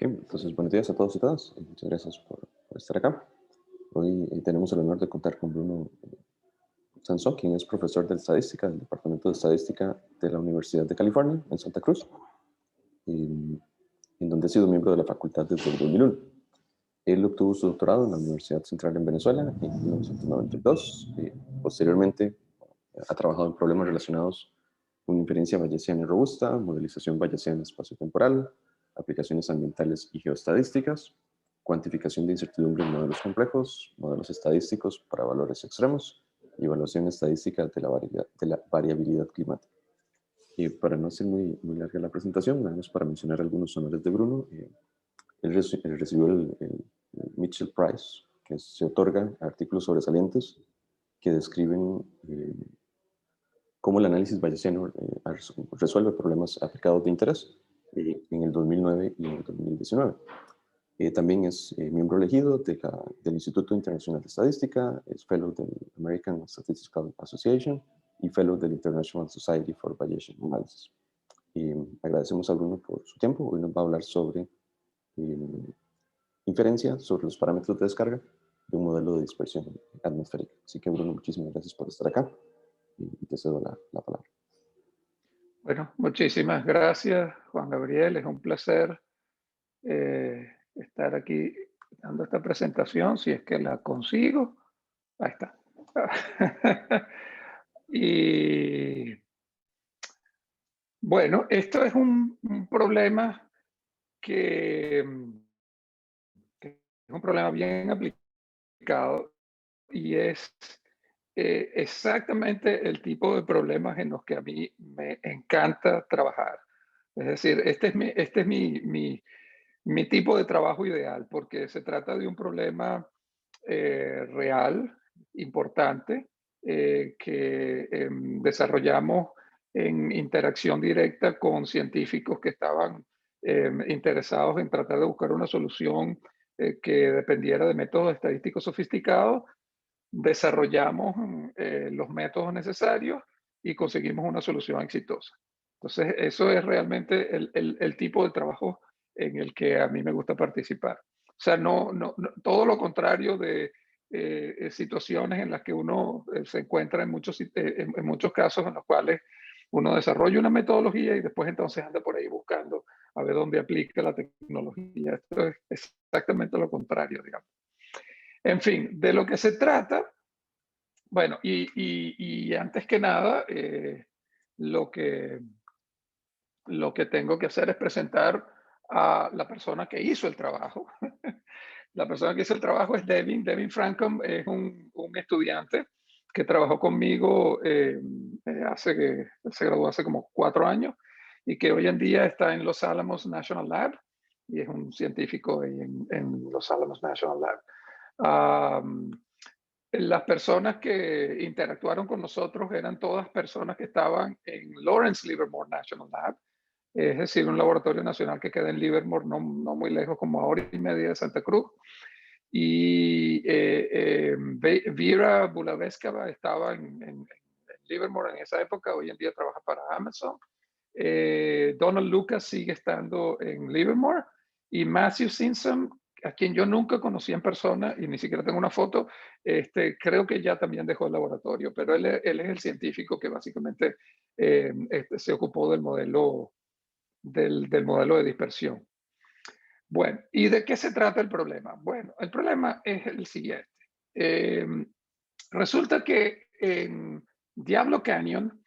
Ok, entonces buenos días a todos y todas. Muchas gracias por estar acá. Hoy tenemos el honor de contar con Bruno Sansó, quien es profesor de estadística del Departamento de Estadística de la Universidad de California en Santa Cruz, y, en donde ha sido miembro de la facultad desde el 2001. Él obtuvo su doctorado en la Universidad Central en Venezuela en 1992. Y posteriormente ha trabajado en problemas relacionados con inferencia bayesiana robusta, modelización bayesiana espacio-temporal, aplicaciones ambientales y geoestadísticas, cuantificación de incertidumbre en modelos complejos, modelos estadísticos para valores extremos y evaluación estadística de la variabilidad climática. Y para no hacer muy larga la presentación, nada más para mencionar algunos honores de Bruno. Él recibió el Mitchell Prize, que se otorga a artículos sobresalientes que describen cómo el análisis bayesiano resuelve problemas aplicados de interés en el 2009 y en el 2019. También es miembro elegido del Instituto Internacional de Estadística, es Fellow del American Statistical Association y Fellow del International Society for Bayesian Analysis. Agradecemos a Bruno por su tiempo. Hoy nos va a hablar sobre inferencia sobre los parámetros de descarga de un modelo de dispersión atmosférica. Así que, Bruno, muchísimas gracias por estar acá y te cedo la palabra. Bueno, muchísimas gracias, Juan Gabriel. Es un placer estar aquí dando esta presentación, si es que la consigo. Ahí está. Y bueno, esto es un problema que, que es un problema bien aplicado y es exactamente el tipo de problemas en los que a mí me encanta trabajar. Es decir, mi tipo de trabajo ideal, porque se trata de un problema real, importante, que desarrollamos en interacción directa con científicos que estaban interesados en tratar de buscar una solución que dependiera de métodos estadísticos sofisticados. Desarrollamos los métodos necesarios y conseguimos una solución exitosa. Entonces, eso es realmente el tipo de trabajo en el que a mí me gusta participar. O sea, todo lo contrario de situaciones en las que uno se encuentra en muchos casos en los cuales uno desarrolla una metodología y después entonces anda por ahí buscando a ver dónde aplica la tecnología. Esto es exactamente lo contrario, digamos. En fin, de lo que se trata, bueno, y antes que nada, lo que, lo que tengo que hacer es presentar a la persona que hizo el trabajo. La persona que hizo el trabajo es Devin. Devin Francom es un estudiante que trabajó conmigo se graduó hace como 4 años y que hoy en día está en Los Alamos National Lab y es un científico en Los Alamos National Lab. Las personas que interactuaron con nosotros eran todas personas que estaban en Lawrence Livermore National Lab, es decir, un laboratorio nacional que queda en Livermore, no muy lejos, como a hora y media de Santa Cruz. Y Vera Bulaveskava estaba en Livermore en esa época, hoy en día trabaja para Amazon. Donald Lucas sigue estando en Livermore y Matthew Simpson, a quien yo nunca conocí en persona y ni siquiera tengo una foto, creo que ya también dejó el laboratorio, pero él es el científico que básicamente se ocupó del modelo de dispersión. Bueno, ¿y de qué se trata el problema? Bueno, el problema es el siguiente. Eh, Resulta que en Diablo Canyon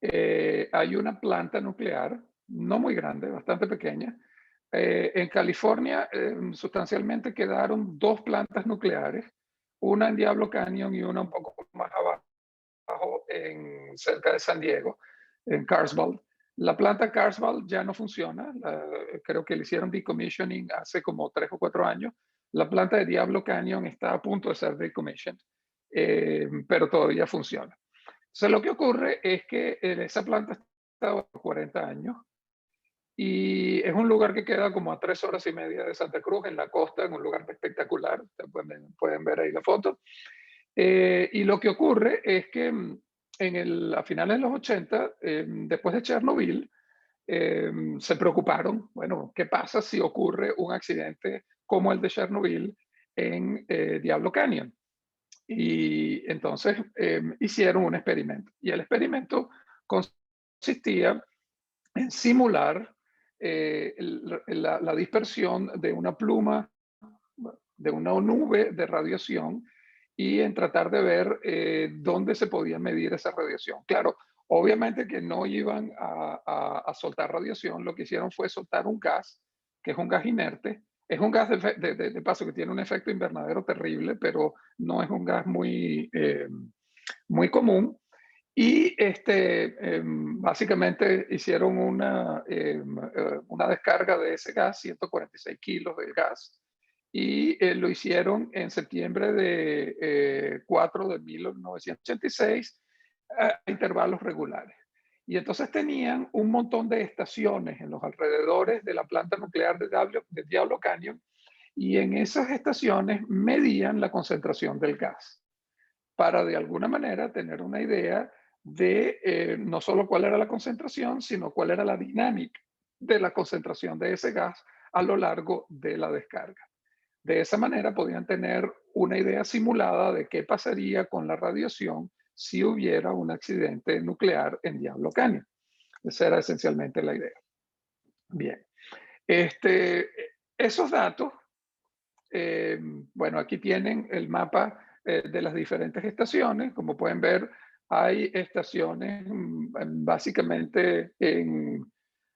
hay una planta nuclear, no muy grande, bastante pequeña. En California, sustancialmente quedaron 2 plantas nucleares, una en Diablo Canyon y una un poco más abajo, cerca de San Diego, en Carlsbad. La planta Carlsbad ya no funciona, creo que le hicieron decommissioning hace como 3 o 4 años. La planta de Diablo Canyon está a punto de ser decommissioned, pero todavía funciona. Entonces, lo que ocurre es que esa planta está por 40 años y es un lugar que queda como a 3 horas y media de Santa Cruz, en la costa, en un lugar espectacular. Pueden ver ahí la foto. Y lo que ocurre es que a finales de los 80, después de Chernobyl, se preocuparon, bueno, ¿qué pasa si ocurre un accidente como el de Chernobyl en Diablo Canyon? Y entonces hicieron un experimento. Y el experimento consistía en simular la dispersión de una pluma, de una nube de radiación y en tratar de ver dónde se podía medir esa radiación. Claro, obviamente que no iban a soltar radiación, lo que hicieron fue soltar un gas, que es un gas inerte. Es un gas de paso que tiene un efecto invernadero terrible, pero no es un gas muy común. Y básicamente hicieron una descarga de ese gas, 146 kilos de gas, y lo hicieron en septiembre de 4 de 1986 a intervalos regulares. Y entonces tenían un montón de estaciones en los alrededores de la planta nuclear de Diablo Canyon, y en esas estaciones medían la concentración del gas para de alguna manera tener una idea de no solo cuál era la concentración, sino cuál era la dinámica de la concentración de ese gas a lo largo de la descarga. De esa manera podían tener una idea simulada de qué pasaría con la radiación si hubiera un accidente nuclear en Diablo Canyon. Esa era esencialmente la idea. Bien, este, esos datos, bueno, aquí tienen el mapa de las diferentes estaciones. Como pueden ver, hay estaciones básicamente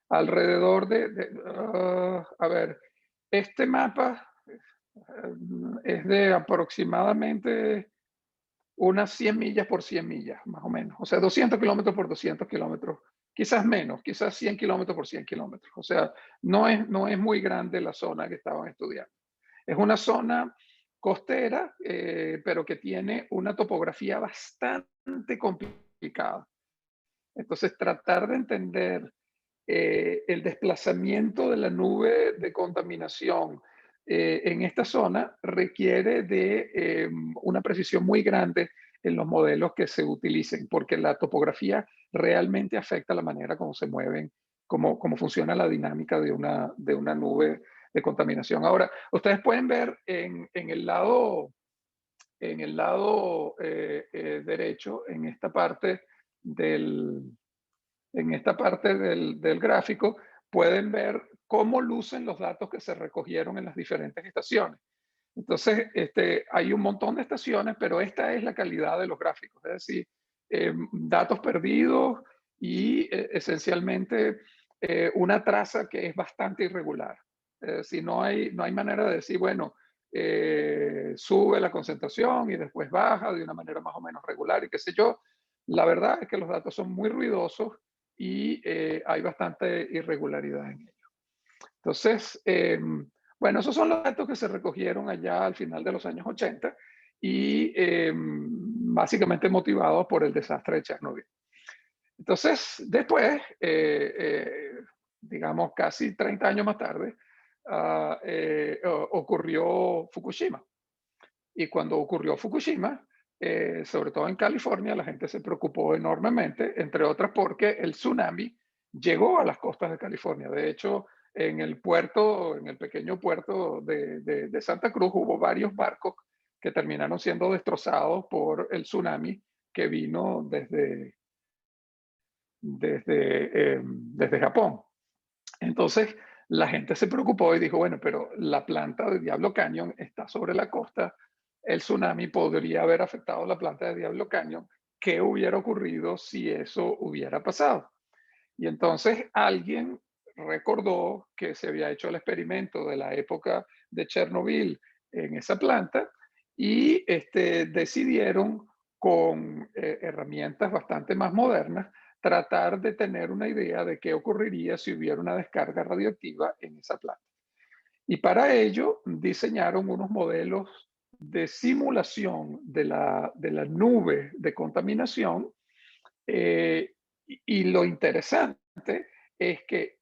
alrededor a ver, este mapa es de aproximadamente unas 100 millas por 100 millas, más o menos. O sea, 200 kilómetros por 200 kilómetros, quizás menos, quizás 100 kilómetros por 100 kilómetros. O sea, no es muy grande la zona que estaban estudiando. Es una zona costera, pero que tiene una topografía bastante complicada. Entonces, tratar de entender el desplazamiento de la nube de contaminación en esta zona requiere de una precisión muy grande en los modelos que se utilicen, porque la topografía realmente afecta la manera como se mueven, cómo funciona la dinámica de una nube de contaminación. Ahora, ustedes pueden ver en el lado derecho, del, en esta parte del gráfico, pueden ver cómo lucen los datos que se recogieron en las diferentes estaciones. Entonces, hay un montón de estaciones, pero esta es la calidad de los gráficos, es decir, datos perdidos y esencialmente una traza que es bastante irregular. Es decir, no hay manera de decir, bueno, sube la concentración y después baja de una manera más o menos regular y qué sé yo. La verdad es que los datos son muy ruidosos y hay bastante irregularidad en ellos. Entonces, bueno, esos son los datos que se recogieron allá al final de los años 80 y básicamente motivados por el desastre de Chernobyl. Entonces, después, digamos casi 30 años más tarde, ocurrió Fukushima. Y cuando ocurrió Fukushima, sobre todo en California, la gente se preocupó enormemente, entre otras porque el tsunami llegó a las costas de California. De hecho, en el pequeño puerto de Santa Cruz, hubo varios barcos que terminaron siendo destrozados por el tsunami que vino desde Japón. Entonces, la gente se preocupó y dijo, bueno, pero la planta de Diablo Canyon está sobre la costa, el tsunami podría haber afectado la planta de Diablo Canyon. ¿Qué hubiera ocurrido si eso hubiera pasado? Y entonces alguien recordó que se había hecho el experimento de la época de Chernobyl en esa planta y decidieron con herramientas bastante más modernas tratar de tener una idea de qué ocurriría si hubiera una descarga radioactiva en esa planta. Y para ello diseñaron unos modelos de simulación de la nube de contaminación. Y lo interesante es que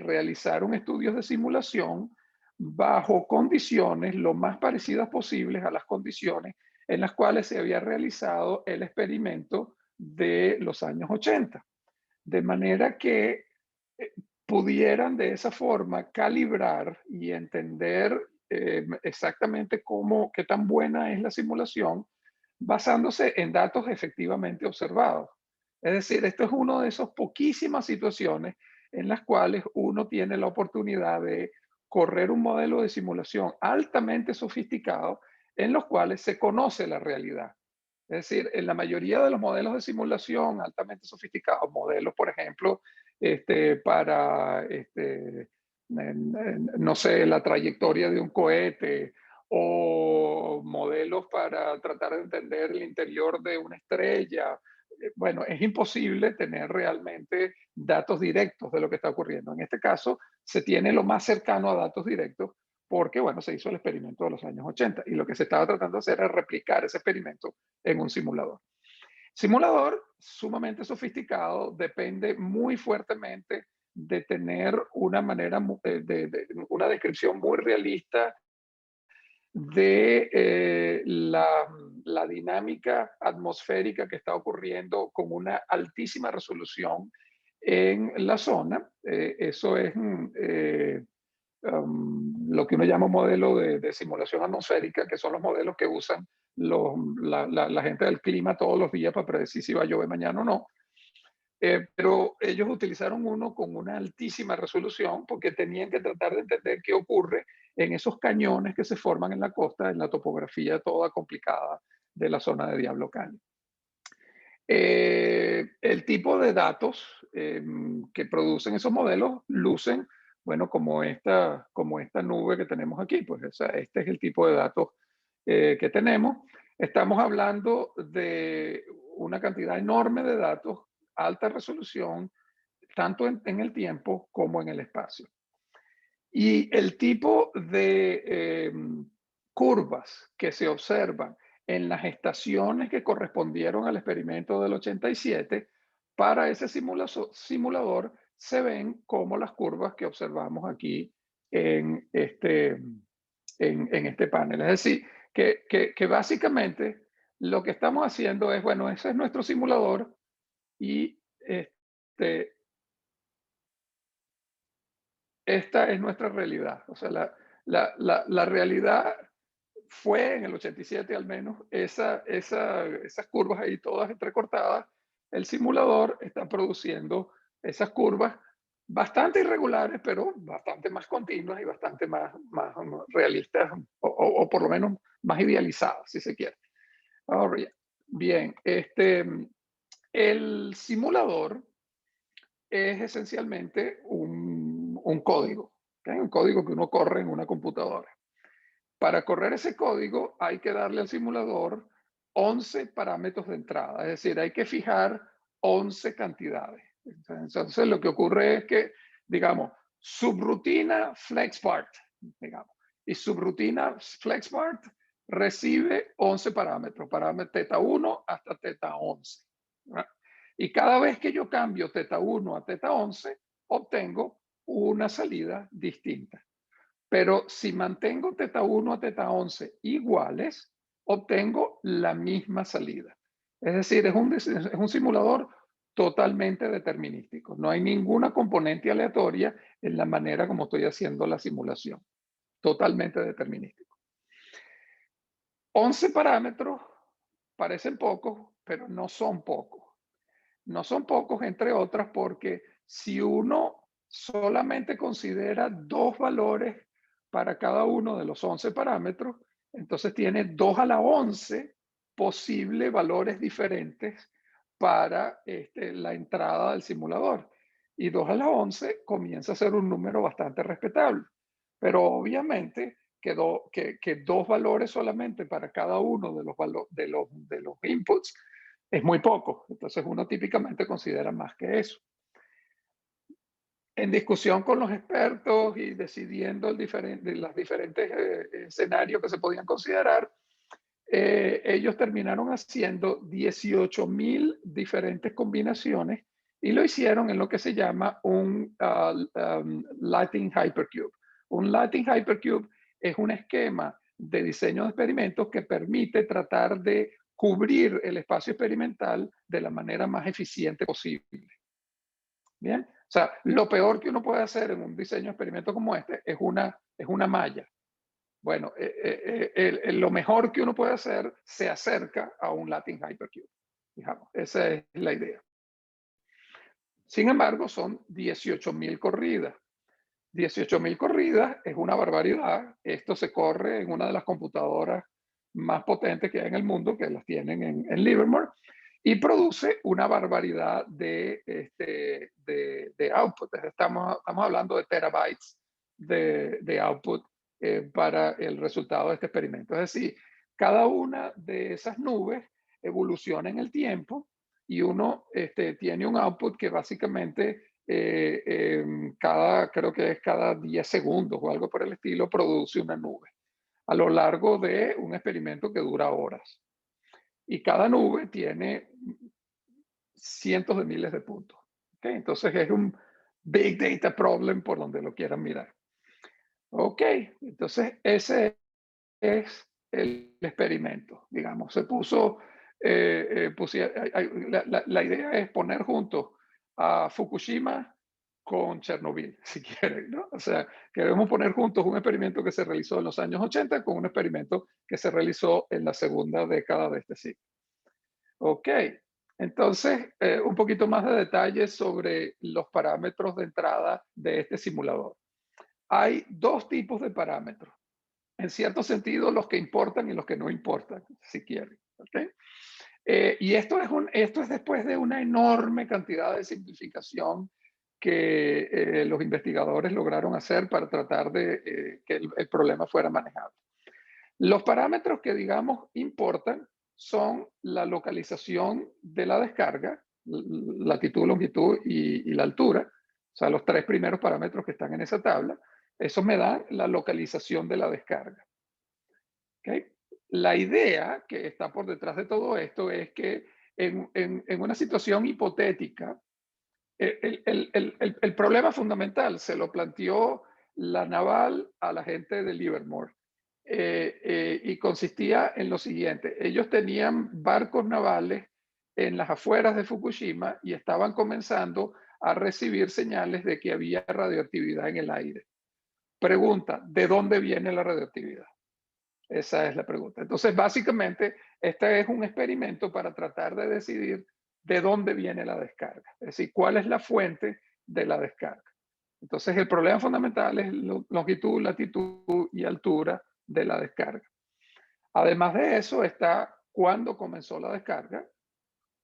realizaron estudios de simulación bajo condiciones lo más parecidas posibles a las condiciones en las cuales se había realizado el experimento de los años 80. De manera que pudieran de esa forma calibrar y entender exactamente qué tan buena es la simulación basándose en datos efectivamente observados. Es decir, esto es una de esas poquísimas situaciones en las cuales uno tiene la oportunidad de correr un modelo de simulación altamente sofisticado en los cuales se conoce la realidad. Es decir, en la mayoría de los modelos de simulación altamente sofisticados, modelos, por ejemplo, para, no sé, la trayectoria de un cohete o modelos para tratar de entender el interior de una estrella. Bueno, es imposible tener realmente datos directos de lo que está ocurriendo. En este caso, se tiene lo más cercano a datos directos porque, bueno, se hizo el experimento de los años 80 y lo que se estaba tratando de hacer es replicar ese experimento en un simulador. Simulador sumamente sofisticado, depende muy fuertemente de tener una manera, una descripción muy realista de la dinámica atmosférica que está ocurriendo con una altísima resolución en la zona. Eso es lo que uno llama un modelo de simulación atmosférica, que son los modelos que usan la gente del clima todos los días para predecir si va a llover mañana o no. Pero ellos utilizaron uno con una altísima resolución porque tenían que tratar de entender qué ocurre en esos cañones que se forman en la costa, en la topografía toda complicada de la zona de Diablo Canyon. El tipo de datos que producen esos modelos lucen, bueno, como esta nube que tenemos aquí. Pues este es el tipo de datos que tenemos. Estamos hablando de una cantidad enorme de datos, alta resolución, tanto en el tiempo como en el espacio. Y el tipo de curvas que se observan en las estaciones que correspondieron al experimento del 87, para ese simulador se ven como las curvas que observamos aquí en en este panel. Es decir, que básicamente lo que estamos haciendo es, bueno, ese es nuestro simulador y esta es nuestra realidad. O sea, la realidad fue en el 87 al menos, esas curvas ahí todas entrecortadas. El simulador está produciendo esas curvas bastante irregulares, pero bastante más continuas y bastante más realistas, o por lo menos más idealizadas, si se quiere. Ahora, bien, el simulador es esencialmente un código, ¿okay? Un código que uno corre en una computadora. Para correr ese código hay que darle al simulador 11 parámetros de entrada, es decir, hay que fijar 11 cantidades. Entonces lo que ocurre es que, digamos, subrutina FlexPart, digamos, y subrutina FlexPart recibe 11 parámetros, parámetro teta 1 hasta teta 11. ¿Verdad? Y cada vez que yo cambio teta 1 a teta 11, obtengo una salida distinta. Pero si mantengo teta 1 a teta 11 iguales, obtengo la misma salida. Es decir, es un simulador totalmente determinístico. No hay ninguna componente aleatoria en la manera como estoy haciendo la simulación. Totalmente determinístico. 11 parámetros parecen pocos, pero no son pocos. No son pocos, entre otras, porque si uno solamente considera dos valores para cada uno de los 11 parámetros, entonces tiene 2 a la 11 posibles valores diferentes para la entrada del simulador. Y 2 a la 11 comienza a ser un número bastante respetable. Pero obviamente que dos valores solamente para cada uno de los inputs es muy poco. Entonces uno típicamente considera más que eso. En discusión con los expertos y decidiendo los diferentes escenarios que se podían considerar, ellos terminaron haciendo 18,000 diferentes combinaciones y lo hicieron en lo que se llama un Latin Hypercube. Un Latin Hypercube es un esquema de diseño de experimentos que permite tratar de cubrir el espacio experimental de la manera más eficiente posible. Bien, O sea, lo peor que uno puede hacer en un diseño de experimento como este es una malla. Bueno, lo mejor que uno puede hacer se acerca a un Latin Hypercube. Digamos, esa es la idea. Sin embargo, son 18.000 corridas. 18.000 corridas es una barbaridad. Esto se corre en una de las computadoras más potentes que hay en el mundo, que las tienen en Livermore, y produce una barbaridad de output. Estamos hablando de terabytes de output para el resultado de este experimento. Es decir, cada una de esas nubes evoluciona en el tiempo y uno tiene un output que básicamente creo que es cada 10 segundos o algo por el estilo, produce una nube a lo largo de un experimento que dura horas. Y cada nube tiene cientos de miles de puntos. ¿Okay? Entonces es un big data problem por donde lo quieran mirar. Ok, entonces ese es el experimento, digamos. Se puso, la idea es poner juntos a Fukushima con Chernobyl, si quieren, ¿no? O sea, queremos poner juntos un experimento que se realizó en los años 80 con un experimento que se realizó en la segunda década de este siglo. Ok, entonces, un poquito más de detalles sobre los parámetros de entrada de este simulador. Hay dos tipos de parámetros. En cierto sentido, los que importan y los que no importan, si quieren. ¿Okay? Y esto es después de una enorme cantidad de simplificación que los investigadores lograron hacer para tratar de que el problema fuera manejable. Los parámetros que, digamos, importan son la localización de la descarga, latitud, longitud y la altura, o sea, los tres primeros parámetros que están en esa tabla. Eso me da la localización de la descarga. ¿Okay? La idea que está por detrás de todo esto es que en una situación hipotética, el problema fundamental se lo planteó la naval a la gente de Livermore y consistía en lo siguiente. Ellos tenían barcos navales en las afueras de Fukushima y estaban comenzando a recibir señales de que había radioactividad en el aire. Pregunta, ¿de dónde viene la radioactividad? Esa es la pregunta. Entonces, básicamente, este es un experimento para tratar de decidir de dónde viene la descarga. Es decir, cuál es la fuente de la descarga. Entonces, el problema fundamental es longitud, latitud y altura de la descarga. Además de eso, está cuándo comenzó la descarga,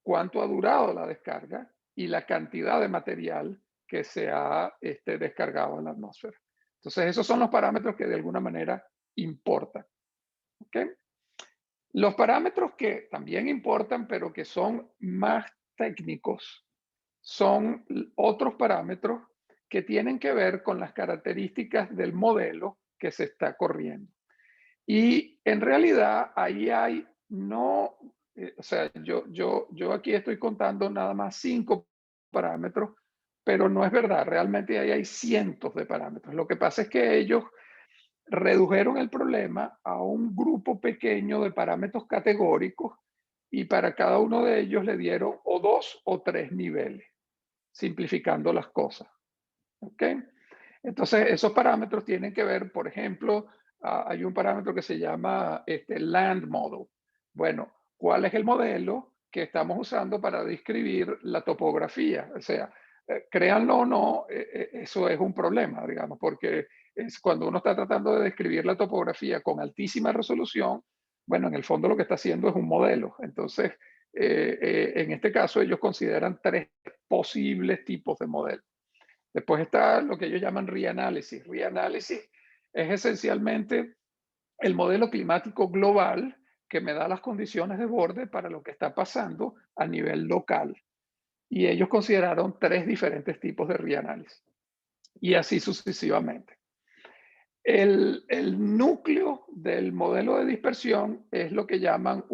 cuánto ha durado la descarga y la cantidad de material que se ha descargado en la atmósfera. Entonces, esos son los parámetros que de alguna manera importan. ¿Okay? Los parámetros que también importan, pero que son más técnicos, son otros parámetros que tienen que ver con las características del modelo que se está corriendo. Y en realidad ahí hay no, o sea, yo aquí estoy contando nada más 5 parámetros, pero no es verdad, realmente ahí hay cientos de parámetros. Lo que pasa es que ellos redujeron el problema a un grupo pequeño de parámetros categóricos y para cada uno de ellos le dieron o 2 o 3 niveles, simplificando las cosas. ¿Ok? Entonces, esos parámetros tienen que ver, por ejemplo, hay un parámetro que se llama Land Model. Bueno, ¿cuál es el modelo que estamos usando para describir la topografía? O sea, créanlo o no, eso es un problema, digamos, porque es cuando uno está tratando de describir la topografía con altísima resolución, bueno, en el fondo lo que está haciendo es un modelo. Entonces, en este caso, ellos consideran 3 posibles tipos de modelos. Después está lo que ellos llaman reanálisis. Reanálisis es esencialmente el modelo climático global que me da las condiciones de borde para lo que está pasando a nivel local. Y ellos consideraron 3 diferentes tipos de reanálisis. Y así sucesivamente. El núcleo del modelo de dispersión es lo que llaman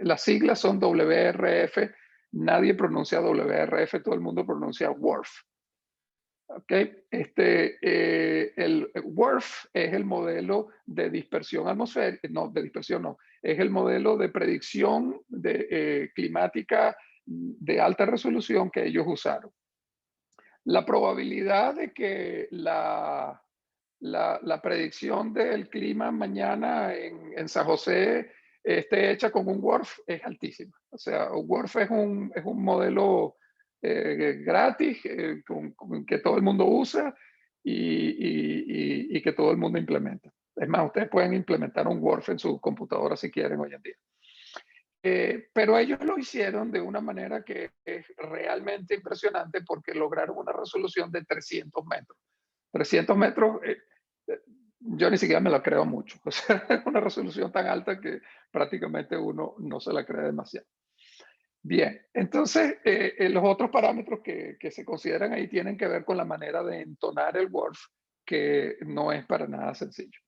las siglas son WRF, nadie pronuncia WRF, todo el mundo pronuncia WRF. Okay. El WRF es el modelo de dispersión atmosférica, no, de dispersión no, es el modelo de predicción climática de alta resolución que ellos usaron. la probabilidad de que la predicción del clima mañana en San José esté hecha con un WRF es altísima. O sea, un WRF es un modelo gratis que todo el mundo usa y que todo el mundo implementa. Es más, ustedes pueden implementar un WRF en su computadora si quieren hoy en día. Pero ellos lo hicieron de una manera que es realmente impresionante porque lograron una resolución de 300 metros. 300 metros, yo ni siquiera me la creo mucho. O sea, es una resolución tan alta que prácticamente uno no se la cree demasiado. Bien, entonces los otros parámetros que se consideran ahí tienen que ver con la manera de entonar el WRF, que no es para nada sencillo.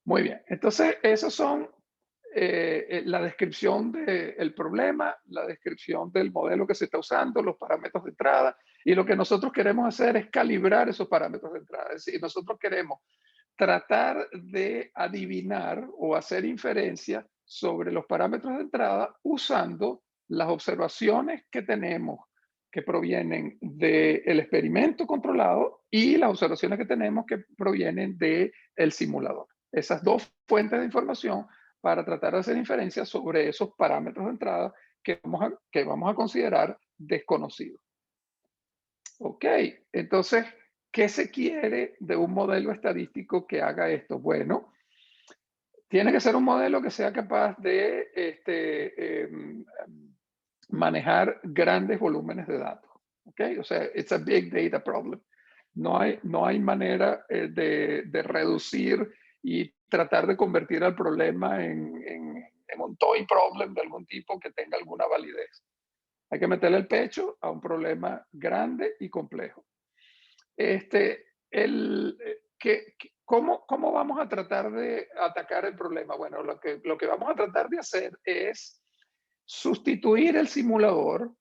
Muy bien, entonces esos son la descripción del problema, la descripción del modelo que se está usando, los parámetros de entrada, y lo que nosotros queremos hacer es calibrar esos parámetros de entrada. Es decir, nosotros queremos tratar de adivinar o hacer inferencia sobre los parámetros de entrada usando las observaciones que tenemos que provienen del experimento controlado y las observaciones que tenemos que provienen del simulador. Esas dos fuentes de información para tratar de hacer inferencia sobre esos parámetros de entrada que vamos a considerar desconocidos. Ok, entonces, ¿qué se quiere de un modelo estadístico que haga esto? Bueno, tiene que ser un modelo que sea capaz de manejar grandes volúmenes de datos. ¿Ok? O sea, it's a big data problem. No hay manera de reducir y tratar de convertir el problema en un toy problem de algún tipo que tenga alguna validez. Hay que meterle el pecho a un problema grande y complejo. ¿Cómo vamos a tratar de atacar el problema? Bueno, lo que vamos a tratar de hacer es sustituir el simulador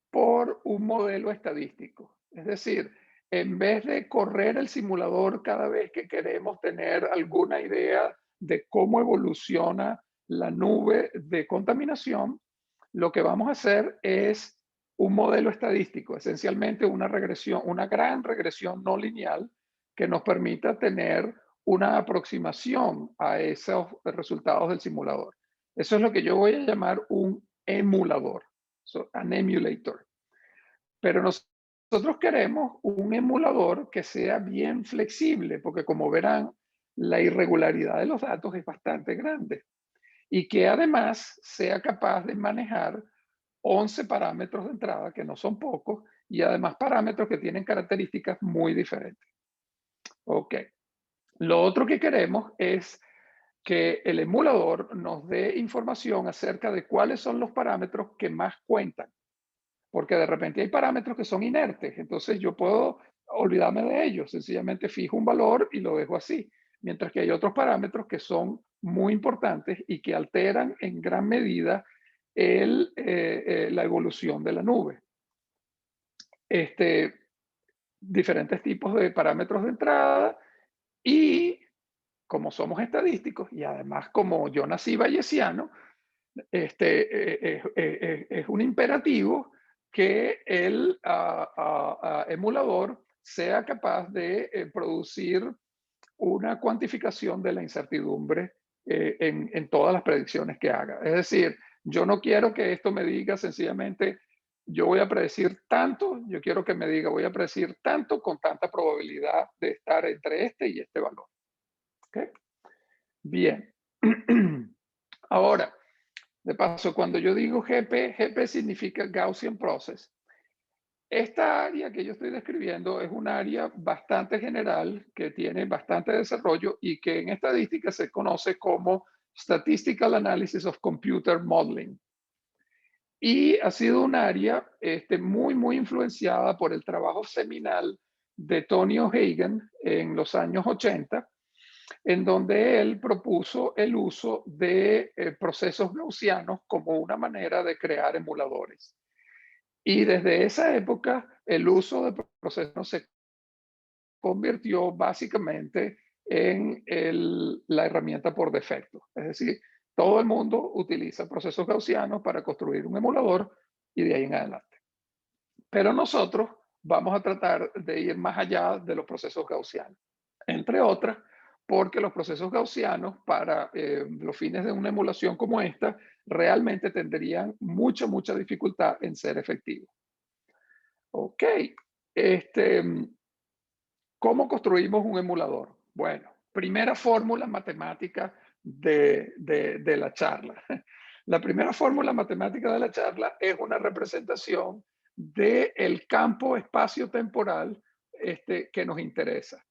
por un modelo estadístico. Es decir, en vez de correr el simulador cada vez que queremos tener alguna idea de cómo evoluciona la nube de contaminación, lo que vamos a hacer es un modelo estadístico, esencialmente una regresión, una gran regresión no lineal que nos permita tener una aproximación a esos resultados del simulador. Eso es lo que yo voy a llamar un emulador, an emulator. Pero nosotros queremos un emulador que sea bien flexible, porque como verán, la irregularidad de los datos es bastante grande y que además sea capaz de manejar 11 parámetros de entrada, que no son pocos, y además parámetros que tienen características muy diferentes. Ok. Lo otro que queremos es que el emulador nos dé información acerca de cuáles son los parámetros que más cuentan, porque de repente hay parámetros que son inertes, entonces yo puedo olvidarme de ellos, sencillamente fijo un valor y lo dejo así, mientras que hay otros parámetros que son muy importantes y que alteran en gran medida la evolución de la nube. Diferentes tipos de parámetros de entrada y como somos estadísticos y además como yo nací bayesiano, es un imperativo que el emulador sea capaz de producir una cuantificación de la incertidumbre en todas las predicciones que haga. Es decir, yo no quiero que esto me diga sencillamente, yo voy a predecir tanto, yo quiero que me diga, voy a predecir tanto con tanta probabilidad de estar entre este y este valor. ¿Okay? Bien. Ahora, de paso, cuando yo digo GP significa Gaussian Process. Esta área que yo estoy describiendo es un área bastante general que tiene bastante desarrollo y que en estadística se conoce como Statistical Analysis of Computer Modeling. Y ha sido un área muy influenciada por el trabajo seminal de Tony O'Hagan en los años 80, en donde él propuso el uso de procesos gaussianos como una manera de crear emuladores. Y desde esa época, el uso de procesos se convirtió básicamente en la herramienta por defecto. Es decir, todo el mundo utiliza procesos gaussianos para construir un emulador y de ahí en adelante. Pero nosotros vamos a tratar de ir más allá de los procesos gaussianos, entre otras, porque los procesos gaussianos para los fines de una emulación como esta realmente tendrían mucha dificultad en ser efectivos. Ok, este, ¿cómo construimos un emulador? Bueno, primera fórmula matemática de la charla. La primera fórmula matemática de la charla es una representación del campo espacio-temporal que nos interesa.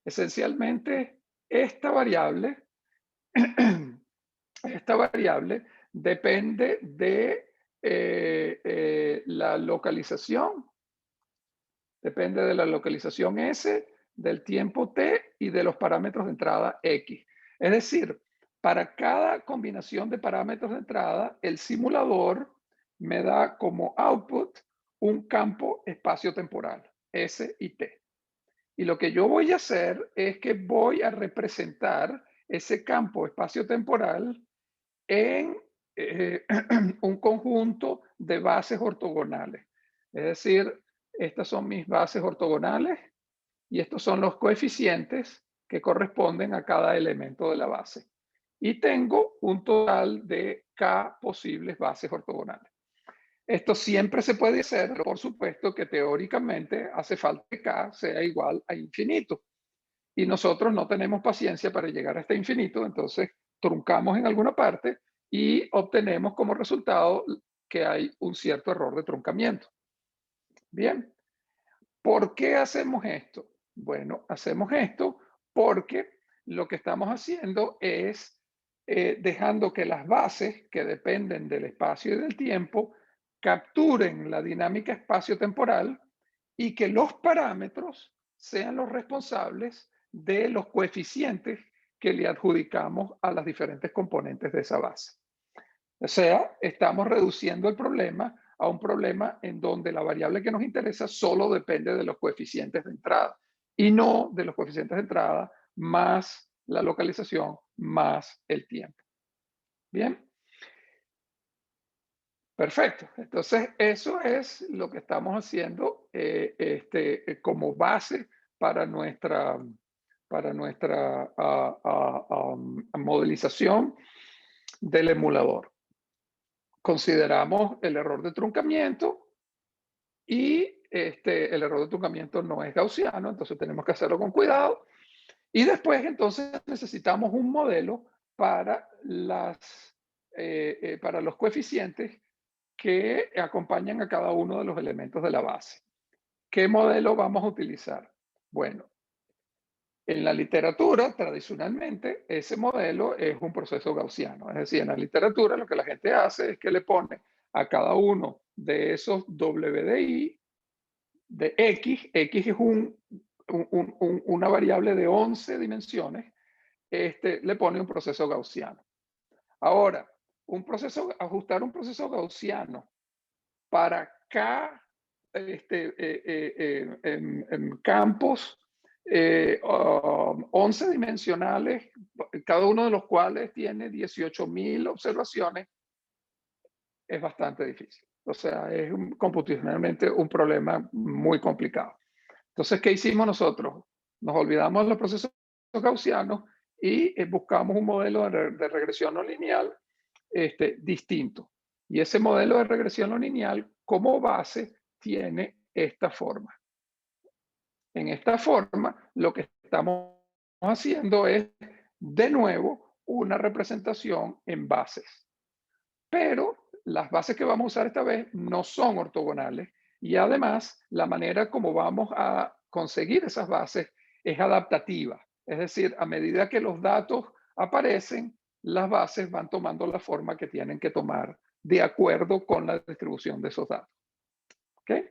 Esencialmente, esta variable, esta variable depende de la localización. Depende de la localización S, del tiempo T y de los parámetros de entrada X. Es decir, para cada combinación de parámetros de entrada, el simulador me da como output un campo espacio-temporal, S y T. Y lo que yo voy a hacer es que voy a representar ese campo espacio-temporal en un conjunto de bases ortogonales. Es decir, estas son mis bases ortogonales y estos son los coeficientes que corresponden a cada elemento de la base. Y tengo un total de K posibles bases ortogonales. Esto siempre se puede hacer, pero por supuesto que teóricamente hace falta que K sea igual a infinito. Y nosotros no tenemos paciencia para llegar a este infinito, entonces truncamos en alguna parte y obtenemos como resultado que hay un cierto error de truncamiento. Bien, ¿por qué hacemos esto? Bueno, hacemos esto porque lo que estamos haciendo es dejando que las bases que dependen del espacio y del tiempo capturen la dinámica espacio-temporal y que los parámetros sean los responsables de los coeficientes que le adjudicamos a las diferentes componentes de esa base. O sea, estamos reduciendo el problema a un problema en donde la variable que nos interesa solo depende de los coeficientes de entrada y no de los coeficientes de entrada más la localización más el tiempo. Bien. Perfecto. Entonces, eso es lo que estamos haciendo como base para nuestra modelización del emulador. Consideramos el error de truncamiento y el error de truncamiento no es gaussiano, entonces tenemos que hacerlo con cuidado. Y después, entonces, necesitamos un modelo para, para los coeficientes que acompañan a cada uno de los elementos de la base. ¿Qué modelo vamos a utilizar? Bueno, en la literatura, tradicionalmente, ese modelo es un proceso gaussiano. Es decir, en la literatura lo que la gente hace es que le pone a cada uno de esos WDI de X, X es una variable de 11 dimensiones, le pone un proceso gaussiano. Ahora, ajustar un proceso gaussiano para K en campos 11 dimensionales, cada uno de los cuales tiene 18.000 observaciones, es bastante difícil. O sea, es computacionalmente un problema muy complicado. Entonces, ¿qué hicimos nosotros? Nos olvidamos de los procesos gaussianos y buscamos un modelo de regresión no lineal distinto. Y ese modelo de regresión no lineal como base tiene esta forma. En esta forma, lo que estamos haciendo es, de nuevo, una representación en bases. Pero las bases que vamos a usar esta vez no son ortogonales y además la manera como vamos a conseguir esas bases es adaptativa. Es decir, a medida que los datos aparecen, las bases van tomando la forma que tienen que tomar de acuerdo con la distribución de esos datos. ¿Okay?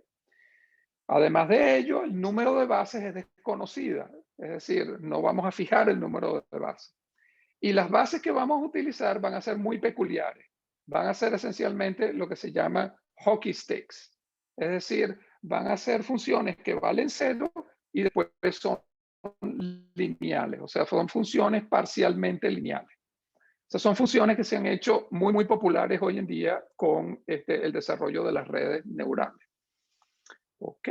Además de ello, el número de bases es desconocida. Es decir, no vamos a fijar el número de bases. Y las bases que vamos a utilizar van a ser muy peculiares. Van a ser esencialmente lo que se llama hockey sticks. Es decir, van a ser funciones que valen 0 y después son lineales. O sea, son funciones parcialmente lineales. Esas son funciones que se han hecho muy populares hoy en día con el desarrollo de las redes neurales. Ok.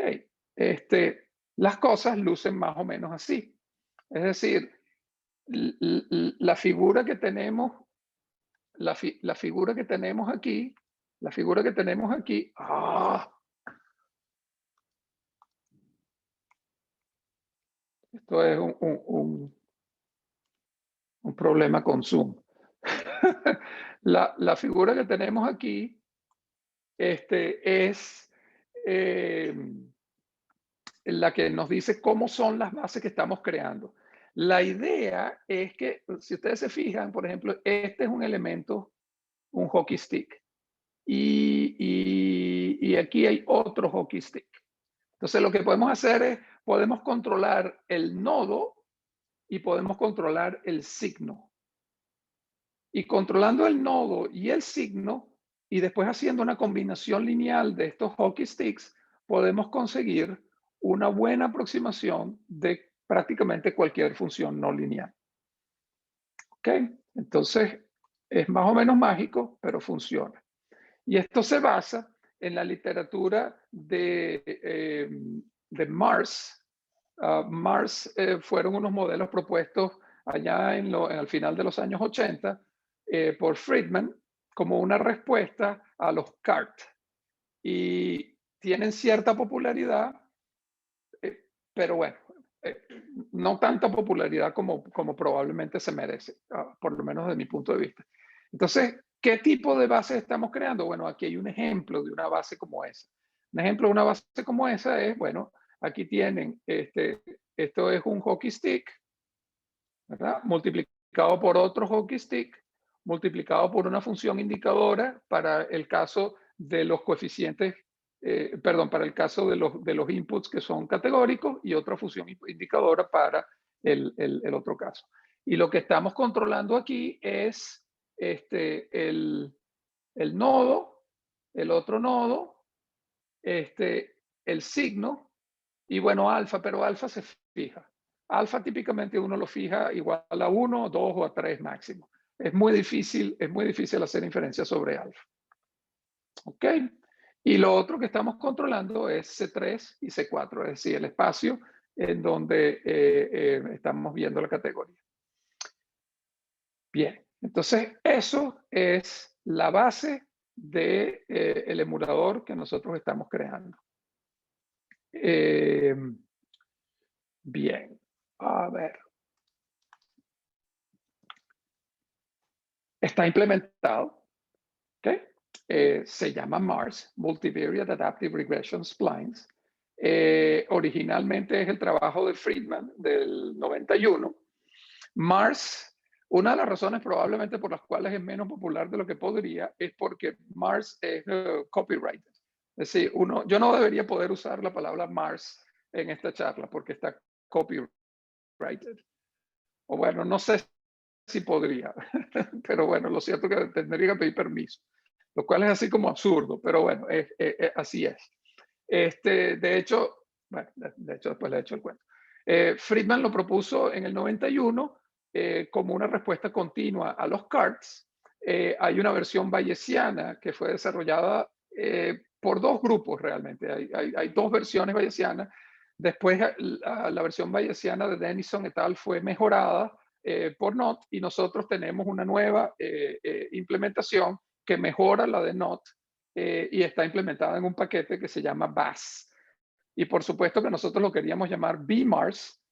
las cosas lucen más o menos así. Es decir, la figura que tenemos, la figura que tenemos aquí, esto es un problema con Zoom. La figura que tenemos aquí es la que nos dice cómo son las bases que estamos creando. La idea es que, si ustedes se fijan, por ejemplo, este es un elemento, un hockey stick, y aquí hay otro hockey stick. Entonces, lo que podemos hacer es, podemos controlar el nodo y podemos controlar el signo. Y controlando el nodo y el signo, y después haciendo una combinación lineal de estos hockey sticks, podemos conseguir una buena aproximación de prácticamente cualquier función no lineal. ¿Ok? Entonces, es más o menos mágico, pero funciona. Y esto se basa en la literatura de Mars. Mars fueron unos modelos propuestos allá al final de los años 80 por Friedman como una respuesta a los CART. Y tienen cierta popularidad, pero bueno, no tanta popularidad como probablemente se merece, por lo menos desde mi punto de vista. Entonces, ¿qué tipo de base estamos creando? Bueno, aquí hay un ejemplo de una base como esa. Un ejemplo de una base como esa es, bueno, aquí tienen, esto es un hockey stick, ¿verdad? Multiplicado por otro hockey stick, multiplicado por una función indicadora para el caso de los coeficientes, perdón, para el caso de los inputs que son categóricos y otra función indicadora para el otro caso. Y lo que estamos controlando aquí es el nodo, el otro nodo, el signo y bueno, alfa, pero alfa se fija. Alfa típicamente uno lo fija igual a 1, 2 o a 3 máximo. Es muy difícil hacer inferencias sobre alfa. ¿Ok? Y lo otro que estamos controlando es C3 y C4, es decir, el espacio en donde estamos viendo la categoría. Bien, entonces eso es la base del emulador que nosotros estamos creando. Bien, a ver. Está implementado, ¿ok? Se llama MARS, Multivariate Adaptive Regression Splines. Originalmente es el trabajo de Friedman del 91. MARS, una de las razones probablemente por las cuales es menos popular de lo que podría, es porque MARS es copyrighted. Es decir, yo no debería poder usar la palabra MARS en esta charla porque está copyrighted. O bueno, no sé si podría, pero bueno, lo cierto es que tendría que pedir permiso, lo cual es así como absurdo, pero bueno, así es. De hecho, bueno, de hecho después le he hecho el cuento. Friedman lo propuso en el 91 como una respuesta continua a los CARTs. Hay una versión bayesiana que fue desarrollada por dos grupos realmente. Hay dos versiones bayesianas. Después la versión bayesiana de Denison et al. Fue mejorada por NOT y nosotros tenemos una nueva implementación que mejora la de NOT y está implementada en un paquete que se llama BAS. Y por supuesto que nosotros lo queríamos llamar BMARS,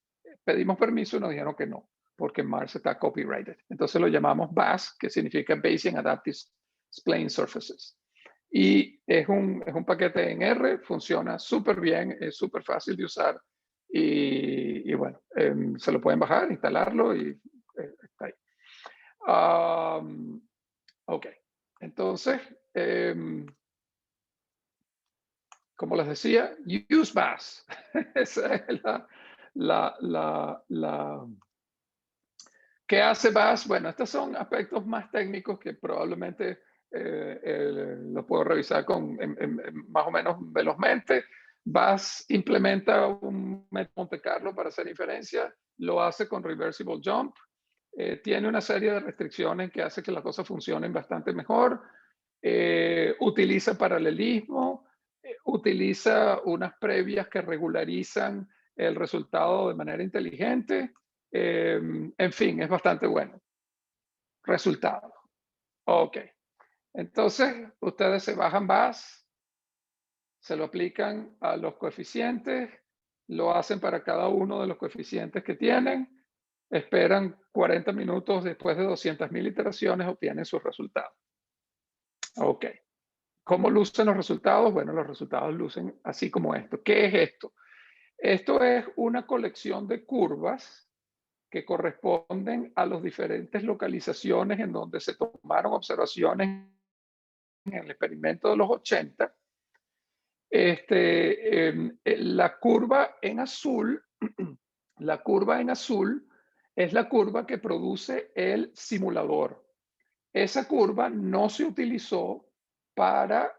pedimos permiso y nos dijeron que no, porque Mars está copyrighted. Entonces lo llamamos BAS, que significa Bayesian Adaptive Spline Surfaces. Y es un paquete en R, funciona súper bien, es súper fácil de usar y bueno, se lo pueden bajar, instalarlo y está ahí. Ok, entonces, como les decía, use BAS. Esa es ¿Qué hace BAS? Bueno, estos son aspectos más técnicos que probablemente los puedo revisar más o menos velozmente. BAS implementa un método Monte Carlo para hacer inferencia, lo hace con reversible jump, tiene una serie de restricciones que hace que las cosas funcionen bastante mejor, utiliza paralelismo, utiliza unas previas que regularizan el resultado de manera inteligente. En fin, es bastante bueno. Resultado. Ok. Entonces, ustedes se bajan BAS, se lo aplican a los coeficientes, lo hacen para cada uno de los coeficientes que tienen, esperan 40 minutos, después de 200.000 iteraciones obtienen sus resultados. Ok. ¿Cómo lucen los resultados? Bueno, los resultados lucen así como esto. ¿Qué es esto? Esto es una colección de curvas que corresponden a las diferentes localizaciones en donde se tomaron observaciones en el experimento de los 80. La curva en azul, la curva en azul es la curva que produce el simulador. Esa curva no se utilizó para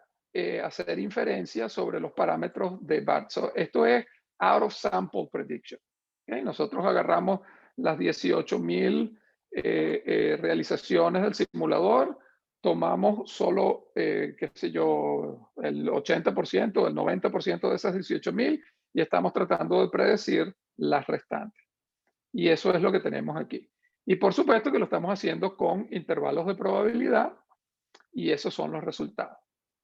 hacer inferencias sobre los parámetros de BART. Esto es out of sample prediction. ¿Okay? Nosotros agarramos las 18.000 realizaciones del simulador, tomamos solo, qué sé yo, el 80%, el 90% de esas 18.000 y estamos tratando de predecir las restantes. Y eso es lo que tenemos aquí. Y por supuesto que lo estamos haciendo con intervalos de probabilidad y esos son los resultados.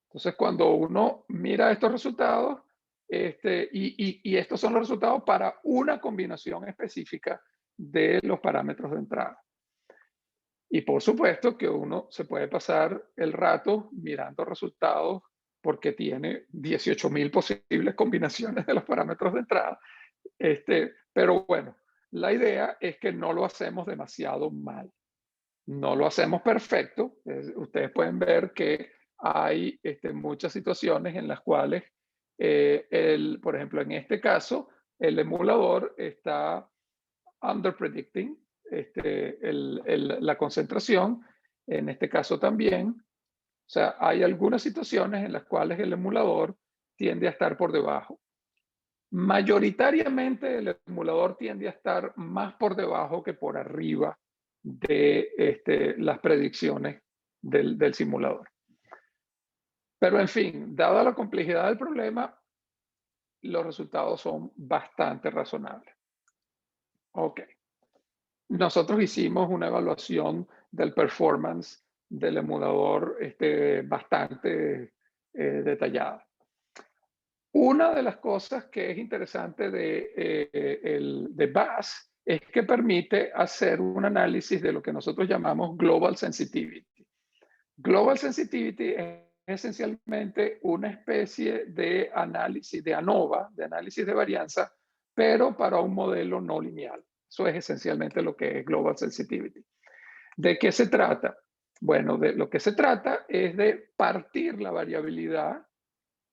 Entonces, cuando uno mira estos resultados, y estos son los resultados para una combinación específica de los parámetros de entrada. Y por supuesto que uno se puede pasar el rato mirando resultados porque tiene 18.000 posibles combinaciones de los parámetros de entrada. Pero bueno, la idea es que no lo hacemos demasiado mal. No lo hacemos perfecto. Ustedes pueden ver que hay muchas situaciones en las cuales, por ejemplo, en este caso, el emulador está underpredicting la concentración. En este caso también. O sea, hay algunas situaciones en las cuales el emulador tiende a estar por debajo. Mayoritariamente el emulador tiende a estar más por debajo que por arriba de las predicciones del simulador. Pero en fin, dada la complejidad del problema, los resultados son bastante razonables. Ok. Nosotros hicimos una evaluación del performance del emulador bastante detallada. Una de las cosas que es interesante de BAS es que permite hacer un análisis de lo que nosotros llamamos Global Sensitivity. Global Sensitivity es esencialmente una especie de análisis de ANOVA, de análisis de varianza, pero para un modelo no lineal. Eso es esencialmente lo que es Global Sensitivity. ¿De qué se trata? Bueno, de lo que se trata es de partir la variabilidad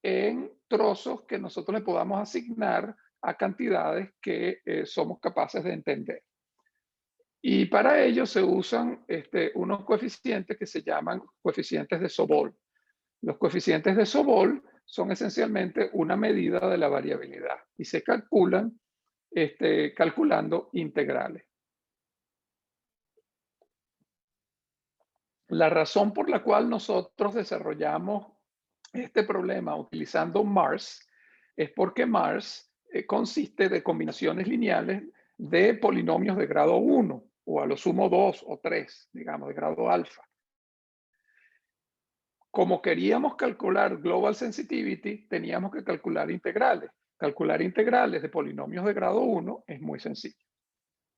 en trozos que nosotros le podamos asignar a cantidades que somos capaces de entender. Y para ello se usan unos coeficientes que se llaman coeficientes de Sobol. Los coeficientes de Sobol son esencialmente una medida de la variabilidad y se calculan calculando integrales. La razón por la cual nosotros desarrollamos este problema utilizando MARS es porque MARS consiste de combinaciones lineales de polinomios de grado 1 o a lo sumo 2 o 3, digamos, de grado alfa. Como queríamos calcular Global Sensitivity, teníamos que calcular integrales. Calcular integrales de polinomios de grado 1 es muy sencillo.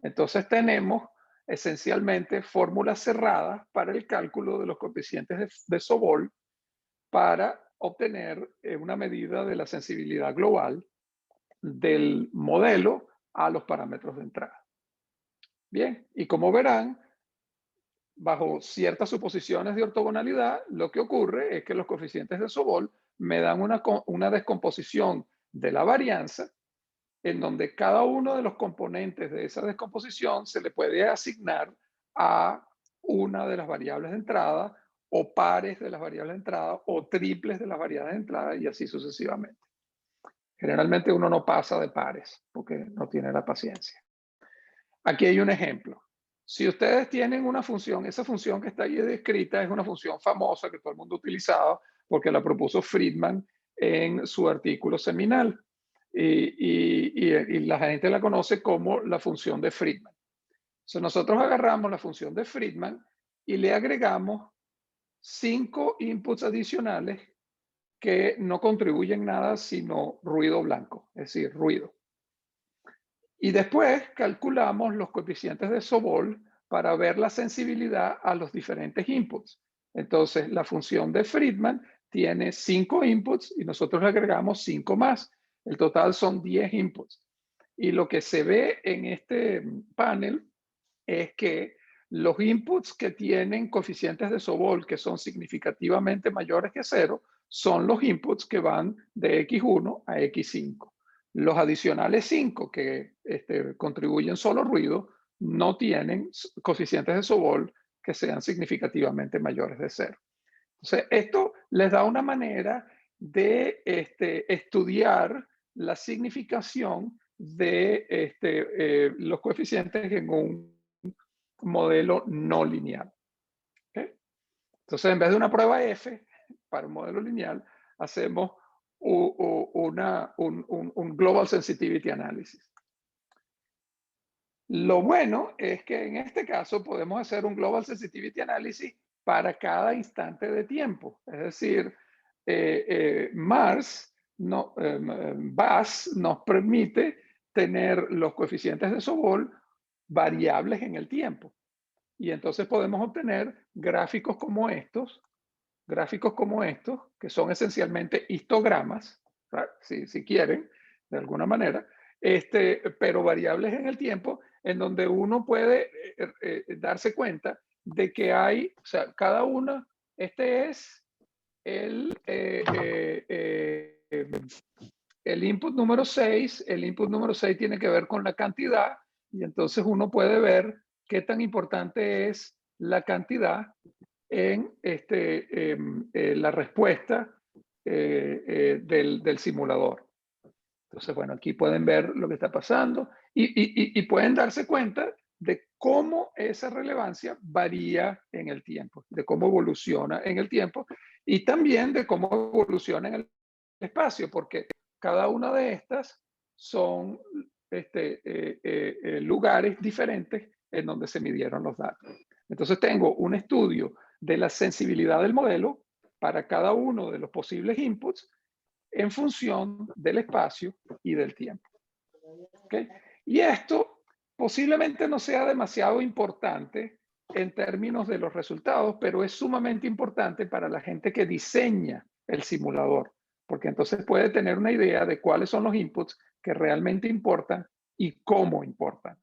Entonces tenemos esencialmente fórmulas cerradas para el cálculo de los coeficientes de Sobol para obtener una medida de la sensibilidad global del modelo a los parámetros de entrada. Bien, y como verán, bajo ciertas suposiciones de ortogonalidad, lo que ocurre es que los coeficientes de Sobol me dan una descomposición de la varianza en donde cada uno de los componentes de esa descomposición se le puede asignar a una de las variables de entrada o pares de las variables de entrada o triples de las variables de entrada y así sucesivamente. Generalmente uno no pasa de pares porque no tiene la paciencia. Aquí hay un ejemplo. Si ustedes tienen una función, esa función que está ahí descrita es una función famosa que todo el mundo ha utilizado porque la propuso Friedman en su artículo seminal. Y la gente la conoce como la función de Friedman. Entonces nosotros agarramos la función de Friedman y le agregamos 5 inputs adicionales que no contribuyen nada sino ruido blanco, es decir, ruido. Y después calculamos los coeficientes de Sobol para ver la sensibilidad a los diferentes inputs. Entonces, la función de Friedman tiene 5 inputs y nosotros le agregamos 5 más. El total son 10 inputs. Y lo que se ve en este panel es que los inputs que tienen coeficientes de Sobol que son significativamente mayores que 0 son los inputs que van de X1 a X5. Los adicionales 5 que contribuyen solo ruido no tienen coeficientes de Sobol que sean significativamente mayores de 0. Entonces, esto les da una manera de estudiar la significación de los coeficientes en un modelo no lineal. ¿Okay? Entonces, en vez de una prueba F para un modelo lineal, hacemos un Global Sensitivity Analysis. Lo bueno es que en este caso podemos hacer un Global Sensitivity Analysis para cada instante de tiempo. Es decir, BAS nos permite tener los coeficientes de Sobol variables en el tiempo. Y entonces podemos obtener gráficos como estos, que son esencialmente histogramas, si quieren, de alguna manera, pero variables en el tiempo, en donde uno puede darse cuenta de que hay, o sea, cada una, este es el input número 6, el input número 6 tiene que ver con la cantidad, y entonces uno puede ver qué tan importante es la cantidad en la respuesta del simulador. Entonces, bueno, aquí pueden ver lo que está pasando y pueden darse cuenta de cómo esa relevancia varía en el tiempo, de cómo evoluciona en el tiempo y también de cómo evoluciona en el espacio, porque cada una de estas son lugares diferentes en donde se midieron los datos. Entonces tengo un estudio de la sensibilidad del modelo para cada uno de los posibles inputs en función del espacio y del tiempo. ¿Okay? Y esto posiblemente no sea demasiado importante en términos de los resultados, pero es sumamente importante para la gente que diseña el simulador, porque entonces puede tener una idea de cuáles son los inputs que realmente importan y cómo importan.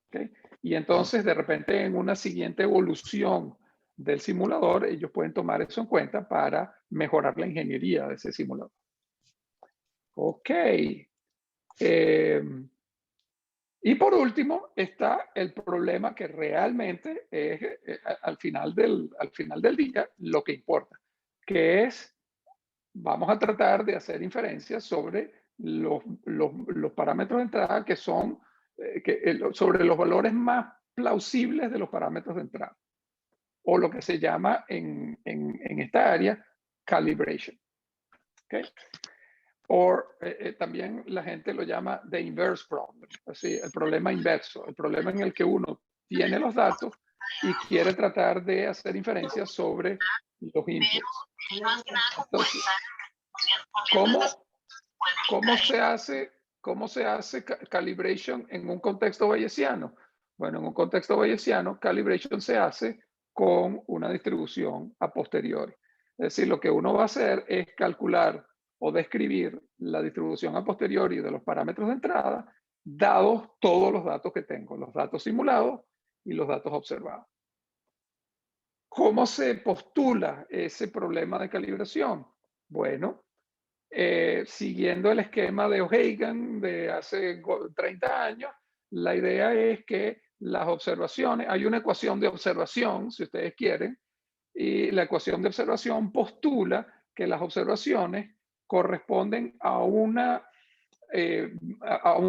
¿Okay? Y entonces, de repente, en una siguiente evolución del simulador, ellos pueden tomar eso en cuenta para mejorar la ingeniería de ese simulador. Ok. Y por último está el problema que realmente es al final del día lo que importa, que es, vamos a tratar de hacer inferencias sobre los parámetros de entrada que son, sobre los valores más plausibles de los parámetros de entrada, o lo que se llama en esta área calibration. ¿Okay? O también la gente lo llama the inverse problem, así, el problema inverso, el problema en el que uno tiene los datos y quiere tratar de hacer inferencias sobre los inputs. Entonces, ¿cómo se hace calibration en un contexto bayesiano? Bueno, en un contexto bayesiano, calibration se hace con una distribución a posteriori. Es decir, lo que uno va a hacer es calcular o describir la distribución a posteriori de los parámetros de entrada, dados todos los datos que tengo, los datos simulados y los datos observados. ¿Cómo se postula ese problema de calibración? Bueno, siguiendo el esquema de O'Hagan de hace 30 años, la idea es que las observaciones, hay una ecuación de observación, si ustedes quieren, y la ecuación de observación postula que las observaciones corresponden a un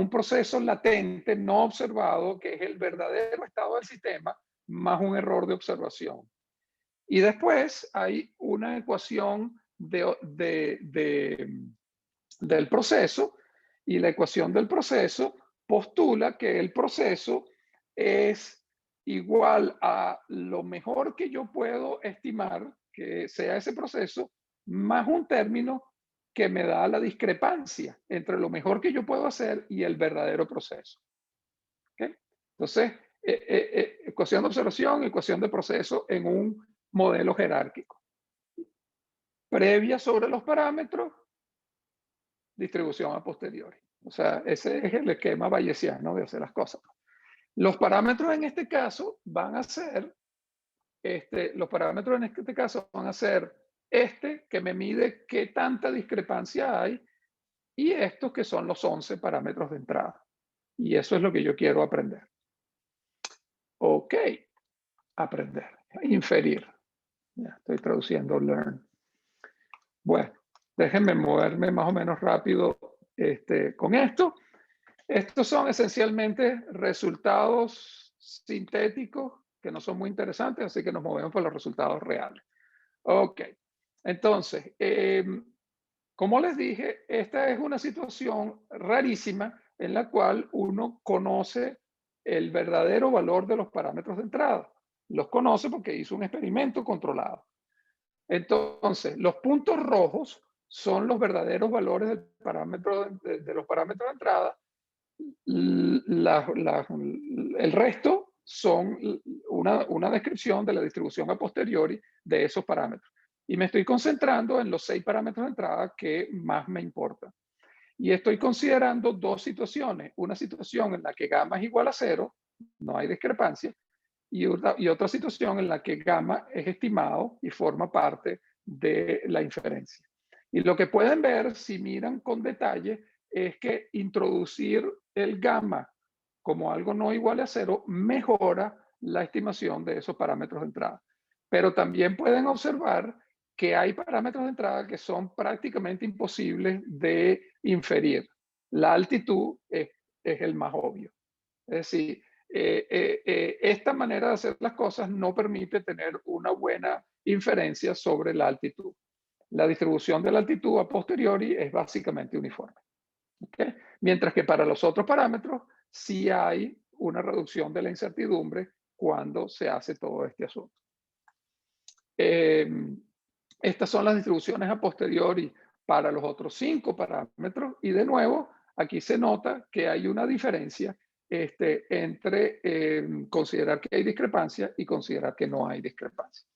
proceso latente no observado, que es el verdadero estado del sistema, más un error de observación. Y después hay una ecuación del proceso, y la ecuación del proceso postula que el proceso es igual a lo mejor que yo puedo estimar que sea ese proceso, más un término que me da la discrepancia entre lo mejor que yo puedo hacer y el verdadero proceso. ¿Okay? Entonces, ecuación de observación, ecuación de proceso en un modelo jerárquico. Previa sobre los parámetros, distribución a posteriori. O sea, ese es el esquema bayesiano de hacer las cosas. Los parámetros en este caso van a ser, los parámetros en este caso van a ser que me mide qué tanta discrepancia hay, y estos que son los 11 parámetros de entrada. Y eso es lo que yo quiero aprender. Ok, aprender, inferir. Ya estoy traduciendo learn. Bueno, déjenme moverme más o menos rápido con esto. Estos son esencialmente resultados sintéticos que no son muy interesantes, así que nos movemos por los resultados reales. Ok, entonces, como les dije, esta es una situación rarísima en la cual uno conoce el verdadero valor de los parámetros de entrada. Los conoce porque hizo un experimento controlado. Entonces, los puntos rojos son los verdaderos valores del parámetro de los parámetros de entrada. El resto son una descripción de la distribución a posteriori de esos parámetros. Y me estoy concentrando en los 6 parámetros de entrada que más me importan. Y estoy considerando dos situaciones. Una situación en la que gamma es igual a 0, no hay discrepancia, y otra situación en la que gamma es estimado y forma parte de la inferencia. Y lo que pueden ver, si miran con detalle, es que introducir el gamma como algo no igual a 0 mejora la estimación de esos parámetros de entrada. Pero también pueden observar que hay parámetros de entrada que son prácticamente imposibles de inferir. La altitud es el más obvio. Es decir, esta manera de hacer las cosas no permite tener una buena inferencia sobre la altitud. La distribución de la altitud a posteriori es básicamente uniforme. ¿Okay? Mientras que para los otros parámetros sí hay una reducción de la incertidumbre cuando se hace todo este asunto. Estas son las distribuciones a posteriori para los otros 5 parámetros, y de nuevo aquí se nota que hay una diferencia entre considerar que hay discrepancia y considerar que no hay discrepancia.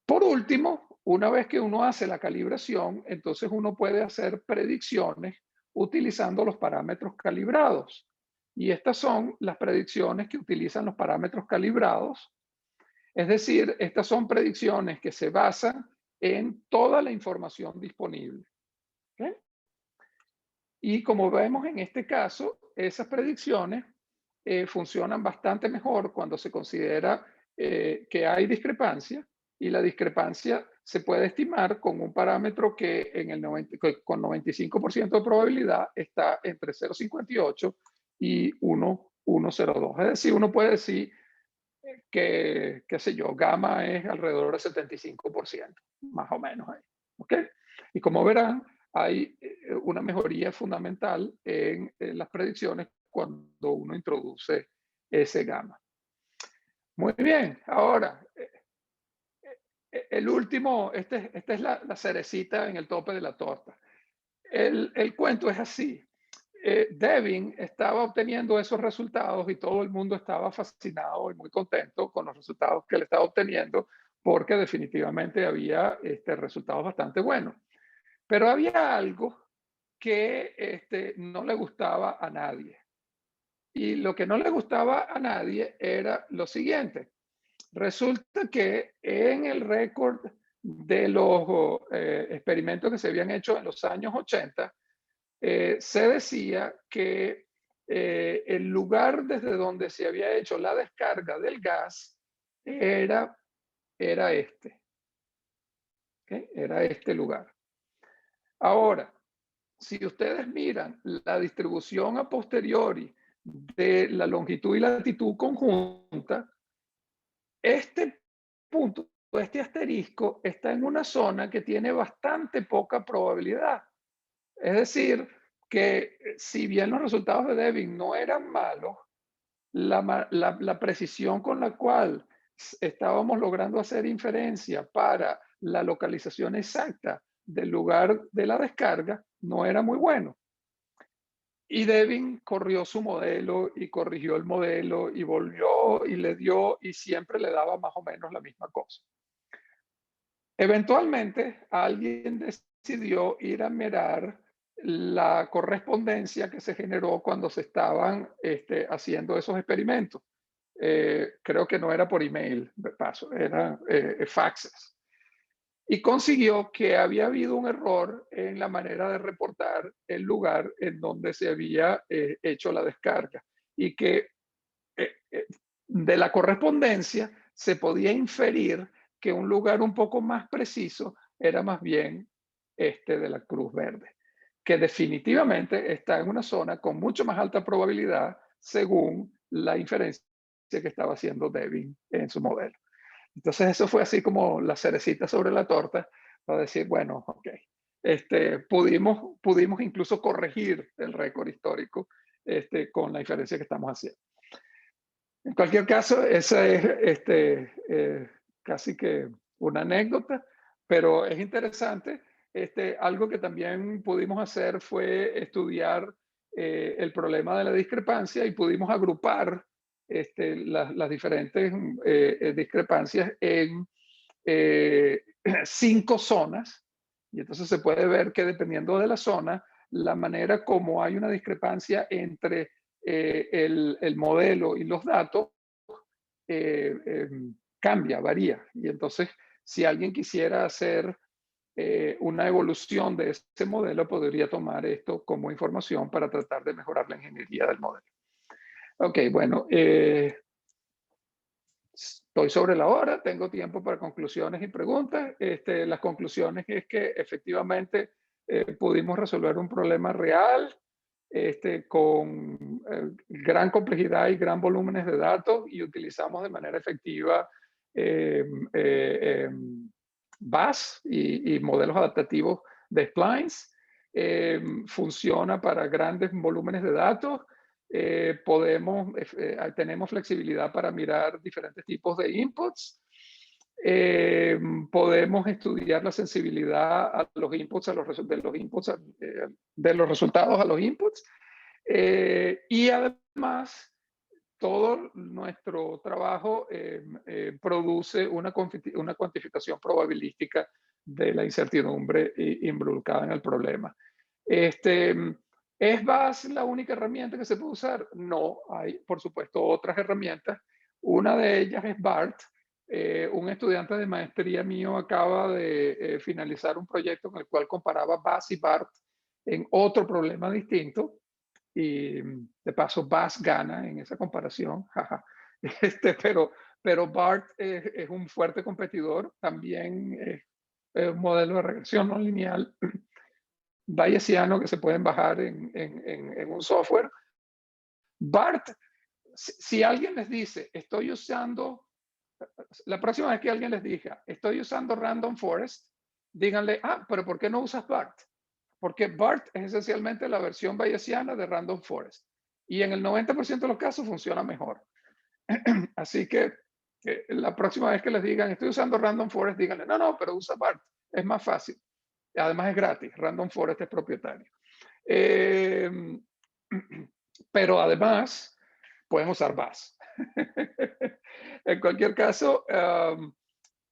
Por último, una vez que uno hace la calibración, entonces uno puede hacer predicciones utilizando los parámetros calibrados. Y estas son las predicciones que utilizan los parámetros calibrados. Es decir, estas son predicciones que se basan en toda la información disponible. ¿Okay? Y como vemos en este caso, esas predicciones funcionan bastante mejor cuando se considera que hay discrepancia, y la discrepancia se puede estimar con un parámetro que con 95% de probabilidad está entre 0,58 y 1,02. Es decir, uno puede decir que, qué sé yo, gamma es alrededor del 75%, más o menos ahí. ¿Ok? Y como verán, hay una mejoría fundamental en las predicciones cuando uno introduce ese gamma. Muy bien, ahora, el último, esta es la cerecita en el tope de la torta. El cuento es así. Devin estaba obteniendo esos resultados y todo el mundo estaba fascinado y muy contento con los resultados que él estaba obteniendo, porque definitivamente había resultados bastante buenos. Pero había algo que no le gustaba a nadie. Y lo que no le gustaba a nadie era lo siguiente. Resulta que en el récord de los experimentos que se habían hecho en los años 80, se decía que el lugar desde donde se había hecho la descarga del gas era este. ¿Okay? Era este lugar. Ahora, si ustedes miran la distribución a posteriori de la longitud y latitud conjunta, este punto este asterisco está en una zona que tiene bastante poca probabilidad. Es decir, que si bien los resultados de Devin no eran malos, la precisión con la cual estábamos logrando hacer inferencia para la localización exacta del lugar de la descarga no era muy bueno. Y Devin corrió su modelo y corrigió el modelo y volvió y le dio y siempre le daba más o menos la misma cosa. Eventualmente alguien decidió ir a mirar la correspondencia que se generó cuando se estaban haciendo esos experimentos. Creo que no era por email, de paso, era faxes. Y consiguió que había habido un error en la manera de reportar el lugar en donde se había hecho la descarga y que de la correspondencia se podía inferir que un lugar un poco más preciso era más bien este de la Cruz Verde, que definitivamente está en una zona con mucho más alta probabilidad según la inferencia que estaba haciendo Devin en su modelo. Entonces eso fue así como la cerecita sobre la torta para decir, bueno, ok, pudimos incluso corregir el récord histórico con la inferencia que estamos haciendo. En cualquier caso, esa es casi que una anécdota, pero es interesante. Algo que también pudimos hacer fue estudiar el problema de la discrepancia y pudimos agrupar las diferentes discrepancias en 5 zonas. Y entonces se puede ver que dependiendo de la zona, la manera como hay una discrepancia entre el modelo y los datos cambia, varía. Y entonces, si alguien quisiera hacer una evolución de ese modelo, podría tomar esto como información para tratar de mejorar la ingeniería del modelo. Ok, bueno, estoy sobre la hora, tengo tiempo para conclusiones y preguntas. Las conclusiones es que efectivamente pudimos resolver un problema real con gran complejidad y gran volúmenes de datos y utilizamos de manera efectiva eh, eh, BAS y modelos adaptativos de splines. Funciona para grandes volúmenes de datos. Tenemos flexibilidad para mirar diferentes tipos de inputs. Podemos estudiar la sensibilidad a los inputs, de los resultados a los inputs. Y además, todo nuestro trabajo produce una cuantificación probabilística de la incertidumbre involucrada en el problema. ¿Es BAS la única herramienta que se puede usar? No, hay por supuesto otras herramientas. Una de ellas es BART. Un estudiante de maestría mío acaba de finalizar un proyecto con el cual comparaba BAS y BART en otro problema distinto y de paso BAS gana en esa comparación, jaja. Pero BART es un fuerte competidor, también es un modelo de regresión no lineal bayesiano que se pueden bajar en un software. BART, si alguien les dice, estoy usando, la próxima vez que alguien les diga, estoy usando Random Forest, díganle, pero ¿por qué no usas BART? Porque BART es esencialmente la versión bayesiana de Random Forest. Y en el 90% de los casos funciona mejor. Así que la próxima vez que les digan, estoy usando Random Forest, díganle, no, pero usa BART. Es más fácil. Además es gratis. Random Forest es propietario. Pero además, pueden usar BAS. En cualquier caso,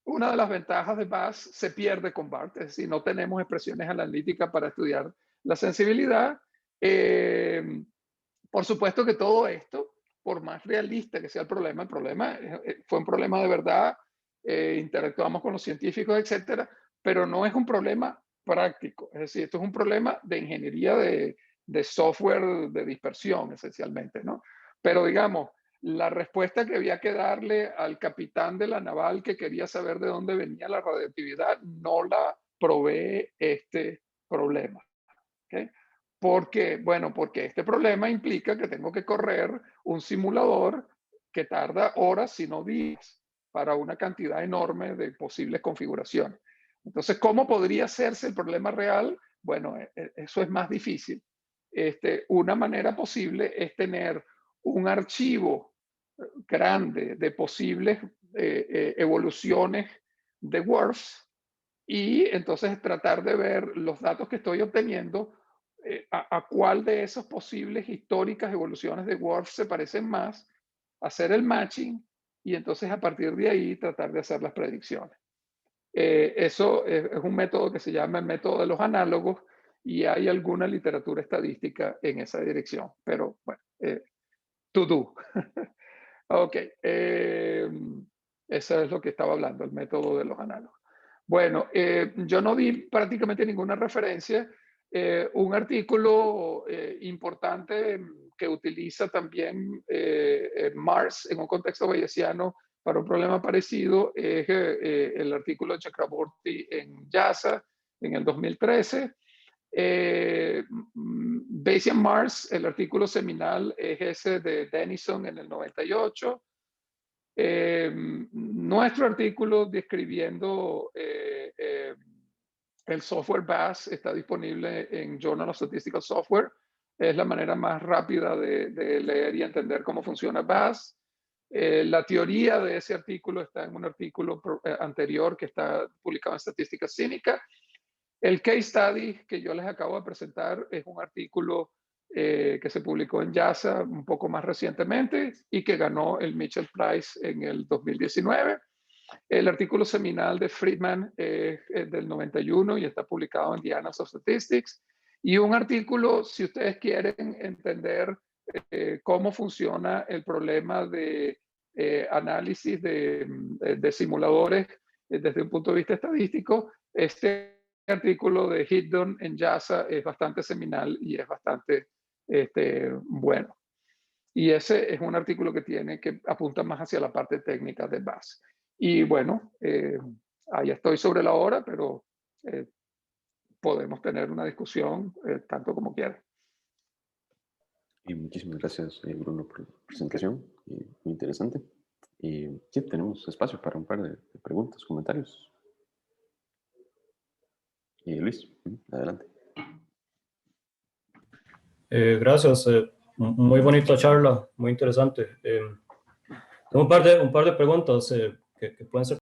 una de las ventajas de BAS se pierde con BART, es decir, no tenemos expresiones analíticas para estudiar la sensibilidad. Por supuesto que todo esto, por más realista que sea el problema fue un problema de verdad, interactuamos con los científicos, etcétera, pero no es un problema práctico, es decir, esto es un problema de ingeniería de software de dispersión, esencialmente, ¿no? Pero digamos, la respuesta que había que darle al capitán de la naval que quería saber de dónde venía la radioactividad no la provee este problema. ¿Okay? Porque este problema implica que tengo que correr un simulador que tarda horas, si no días. para una cantidad enorme de posibles configuraciones. Entonces, ¿cómo podría hacerse el problema real? Bueno, eso es más difícil. Una manera posible es tener un archivo grande de posibles evoluciones de WRFs y entonces tratar de ver los datos que estoy obteniendo, a cuál de esas posibles históricas evoluciones de WRF se parecen más, hacer el matching y entonces a partir de ahí tratar de hacer las predicciones. Eso es un método que se llama el método de los análogos y hay alguna literatura estadística en esa dirección, pero bueno, to do. Ok, eso es lo que estaba hablando, el método de los análogos. Bueno, yo no di prácticamente ninguna referencia. Un artículo importante que utiliza también Mars en un contexto bayesiano para un problema parecido es el artículo de Chakraborty en JASA en el 2013. Bayesian Mars, el artículo seminal es ese de Denison en el 98. Nuestro artículo describiendo el software BAS está disponible en Journal of Statistical Software. Es la manera más rápida de leer y entender cómo funciona BAS. La teoría de ese artículo está en un artículo anterior que está publicado en Estadística Cínica. El case study que yo les acabo de presentar es un artículo que se publicó en JASA un poco más recientemente y que ganó el Mitchell Prize en el 2019. El artículo seminal de Friedman es del 91 y está publicado en The Annals of Statistics. Y un artículo, si ustedes quieren entender cómo funciona el problema de análisis de simuladores desde un punto de vista estadístico, este artículo de Higdon en JASA es bastante seminal y es bastante bueno. Y ese es un artículo que apunta más hacia la parte técnica de base. Y bueno, ahí estoy sobre la hora, pero podemos tener una discusión tanto como quieran. Y muchísimas gracias, Bruno, por la presentación. Muy interesante. Y sí, tenemos espacio para un par de preguntas, comentarios. Y Luis, adelante. Gracias. Muy bonita charla, muy interesante. Tengo un par de preguntas que pueden ser